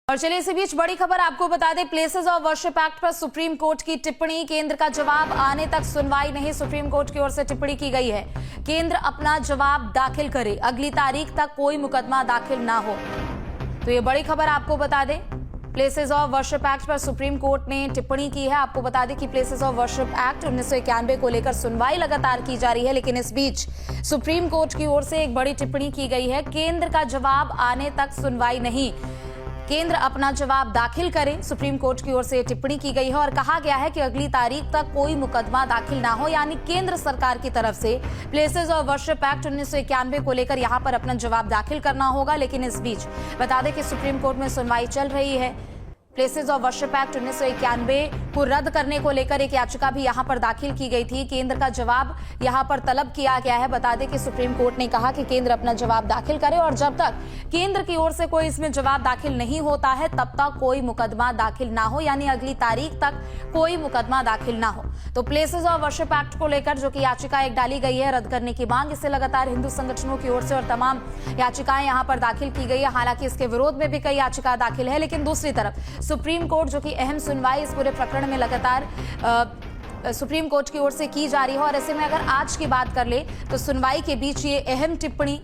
और चलिए इसी बीच बड़ी खबर आपको बता दें, प्लेसेस ऑफ वर्शिप एक्ट पर सुप्रीम कोर्ट की टिप्पणी, केंद्र का जवाब आने तक सुनवाई नहीं। सुप्रीम कोर्ट की ओर से टिप्पणी की गई है, केंद्र अपना जवाब दाखिल करे, अगली तारीख तक कोई मुकदमा दाखिल ना हो। तो ये बड़ी खबर आपको बता दें, प्लेसेस ऑफ वर्शिप एक्ट पर सुप्रीम कोर्ट ने टिप्पणी की है। आपको बता दें कि प्लेसेस ऑफ वर्शिप एक्ट 1991 को लेकर सुनवाई लगातार की जा रही है, लेकिन इस बीच सुप्रीम कोर्ट की ओर से एक बड़ी टिप्पणी की गई है, केंद्र का जवाब आने तक सुनवाई नहीं, केंद्र अपना जवाब दाखिल करे। सुप्रीम कोर्ट की ओर से टिप्पणी की गई है और कहा गया है कि अगली तारीख तक कोई मुकदमा दाखिल ना हो, यानी केंद्र सरकार की तरफ से प्लेसेस ऑफ वर्शिप एक्ट 1991 को लेकर यहां पर अपना जवाब दाखिल करना होगा। लेकिन इस बीच बता दें कि सुप्रीम कोर्ट में सुनवाई चल रही है। प्लेसेस ऑफ वर्शिप एक्ट 1991 को रद्द करने को लेकर एक याचिका भी यहां पर दाखिल की गई थी, केंद्र का जवाब यहां पर तलब किया गया है। बता दें कि सुप्रीम कोर्ट ने कहा कि केंद्र अपना जवाब दाखिल करे और जब तक केंद्र की ओर से कोई इसमें जवाब दाखिल नहीं होता है तब तक कोई मुकदमा दाखिल ना हो, यानी अगली तारीख तक कोई मुकदमा दाखिल ना हो। तो प्लेसेस ऑफ वर्शिप एक्ट को लेकर जो कि याचिका एक डाली गई है रद्द करने की मांग, इससे लगातार हिंदू संगठनों की ओर से और तमाम याचिकाएं यहां पर दाखिल की गई है। हालांकि इसके विरोध में भी कई याचिका दाखिल है, लेकिन दूसरी तरफ सुप्रीम कोर्ट जो कि अहम सुनवाई इस पूरे प्रकरण में लगातार सुप्रीम कोर्ट की ओर से की जा रही है। और ऐसे में अगर आज की बात कर ले तो सुनवाई के बीच ये अहम टिप्पणी,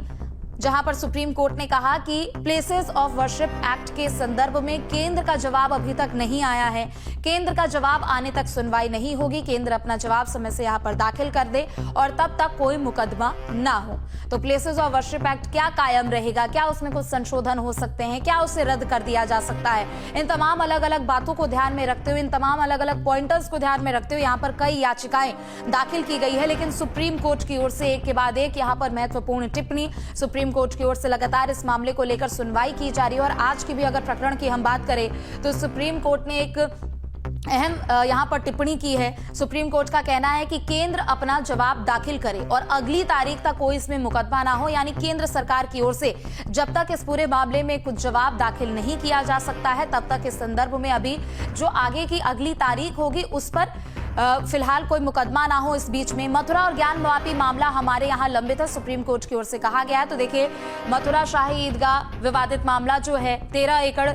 जहां पर सुप्रीम कोर्ट ने कहा कि प्लेसेस ऑफ वर्शिप एक्ट के संदर्भ में केंद्र का जवाब अभी तक नहीं आया है, केंद्र का जवाब आने तक सुनवाई नहीं होगी, केंद्र अपना जवाब समय से यहां पर दाखिल कर दे और तब तक कोई मुकदमा ना हो। तो प्लेसेस ऑफ वर्शिप एक्ट क्या कायम रहेगा, क्या उसमें कुछ संशोधन हो सकते हैं, क्या उसे रद्द कर दिया जा सकता है, इन तमाम अलग अलग बातों को ध्यान में रखते हुए, इन तमाम अलग अलग पॉइंटर्स को ध्यान में रखते हुए यहाँ पर कई याचिकाएं दाखिल की गई है। लेकिन सुप्रीम कोर्ट की ओर से एक के बाद एक यहाँ पर महत्वपूर्ण टिप्पणी, सुप्रीम कोर्ट की ओर से लगातार इस मामले को लेकर सुनवाई की जा रही है। और आज की भी अगर प्रकरण की हम बात करें तो सुप्रीम कोर्ट ने एक अहम यहां पर टिप्पणी की है। सुप्रीम कोर्ट का कहना है कि केंद्र अपना जवाब दाखिल करे और अगली तारीख तक कोई इसमें मुकदमा ना हो, यानी केंद्र सरकार की ओर से जब तक इस पूरे मामले में कुछ जवाब दाखिल नहीं किया जा सकता है तब तक इस संदर्भ में अभी जो आगे की अगली तारीख होगी उस पर फिलहाल कोई मुकदमा ना हो। इस बीच में मथुरा और ज्ञानवापी मामला हमारे यहाँ लंबित है, सुप्रीम कोर्ट की ओर से कहा गया है। तो देखिए, मथुरा शाही ईदगाह विवादित मामला जो है, 13 एकड़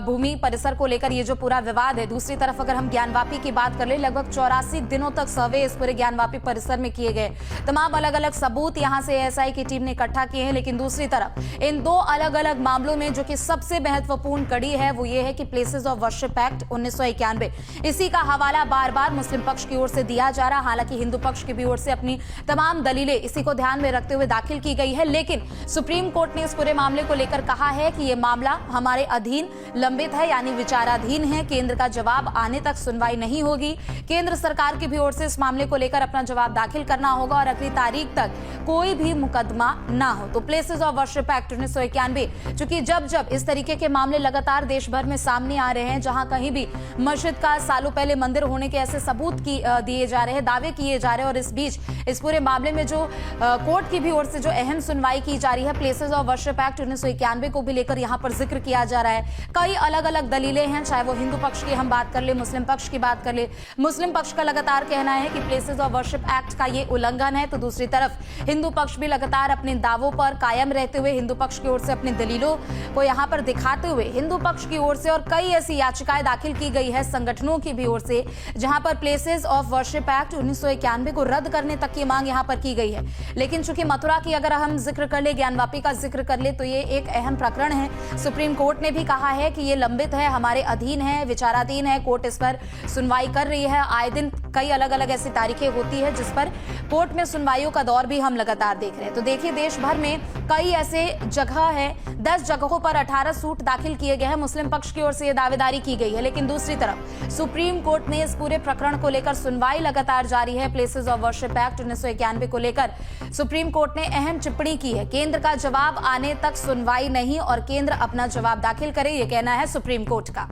भूमि परिसर को लेकर ये जो पूरा विवाद है। दूसरी तरफ अगर हम ज्ञानवापी की बात कर ले, लगभग 84 दिनों तक सर्वे इस पूरे ज्ञानवापी परिसर में किए गए, तमाम अलग अलग सबूत यहाँ से एएसआई की टीम ने इकट्ठा किए हैं। लेकिन दूसरी तरफ इन दो अलग अलग मामलों में जो कि सबसे महत्वपूर्ण कड़ी है वो ये है कि प्लेसेस ऑफ वर्शिप एक्ट 1991, इसी का हवाला बार बार मुस्लिम पक्ष की ओर से दिया जा रहा। हालांकि हिंदू पक्ष की भी ओर से अपनी तमाम दलीलें इसी को ध्यान में रखते हुए दाखिल की गई है। लेकिन सुप्रीम कोर्ट ने इस पूरे मामले को लेकर कहा है कि यह मामला हमारे अधीन लंबित है, यानी विचाराधीन है, केंद्र का जवाब आने तक सुनवाई नहीं होगी, केंद्र सरकार की भी ओर से इस मामले को लेकर अपना जवाब दाखिल करना होगा और अगली तारीख तक कोई भी मुकदमा ना हो। तो प्लेसेस ऑफ वर्शिप एक्ट 1991, चूंकि जब जब इस तरीके के मामले लगातार देश भर में सामने आ रहे हैं, जहां कहीं भी मस्जिद का सालों पहले मंदिर होने के ऐसे सबूत दिए जा रहे हैं, दावे किए जा रहे हैं, और इस बीच इस पूरे मामले में जो कोर्ट की भी ओर से जो अहम सुनवाई की जा रही है प्लेसेस ऑफ वर्शिप एक्ट 1991 को भी लेकर यहां पर जिक्र किया जा रहा है। कई अलग अलग दलीलें हैं, चाहे वो हिंदू पक्ष की हम बात कर ले, मुस्लिम पक्ष की बात कर ले। मुस्लिम पक्ष का लगातार कहना है कि प्लेसेस ऑफ वर्शिप एक्ट का ये उल्लंघन है, तो दूसरी तरफ हिंदू पक्ष भी लगातार अपने दावों पर कायम रहते हुए, हिंदू पक्ष की ओर से अपनी दलीलों को यहां पर दिखाते हुए हिंदू पक्ष की ओर से और कई ऐसी याचिकाएं दाखिल की गई है संगठनों की भी ओर से, जहां पर प्लेसेस ऑफ वर्शिप एक्ट 1991 को रद्द करने तक की मांग यहां पर की गई है। लेकिन चूंकि मथुरा की अगर हम जिक्र कर ले, ज्ञानवापी का जिक्र कर ले, तो ये एक अहम प्रकरण है। सुप्रीम कोर्ट ने भी कहा है कि ये लंबित है, हमारे अधीन है, विचाराधीन है, कोर्ट इस पर सुनवाई कर रही है। आए दिन कई अलग अलग ऐसी तारीखें होती है जिस पर कोर्ट में सुनवाइयों का दौर भी हम लगातार देख रहे हैं। तो देखिए, देश भर में कई ऐसे जगह है, 10 जगहों पर 18 सूट दाखिल किए गए हैं, मुस्लिम पक्ष की ओर से यह दावेदारी की गई है। लेकिन दूसरी तरफ सुप्रीम कोर्ट ने इस पूरे प्रकरण को लेकर सुनवाई लगातार जारी है। प्लेसेस ऑफ वर्शिप एक्ट 1991 को लेकर सुप्रीम कोर्ट ने अहम टिप्पणी की है, केंद्र का जवाब आने तक सुनवाई नहीं और केंद्र अपना जवाब दाखिल करे, यह कहना है सुप्रीम कोर्ट का।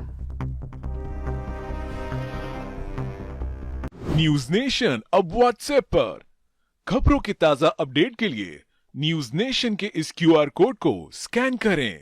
न्यूज नेशन अब व्हाट्सएप पर खबरों की ताजा अपडेट के लिए न्यूज नेशन के इस क्यूआर कोड को स्कैन करें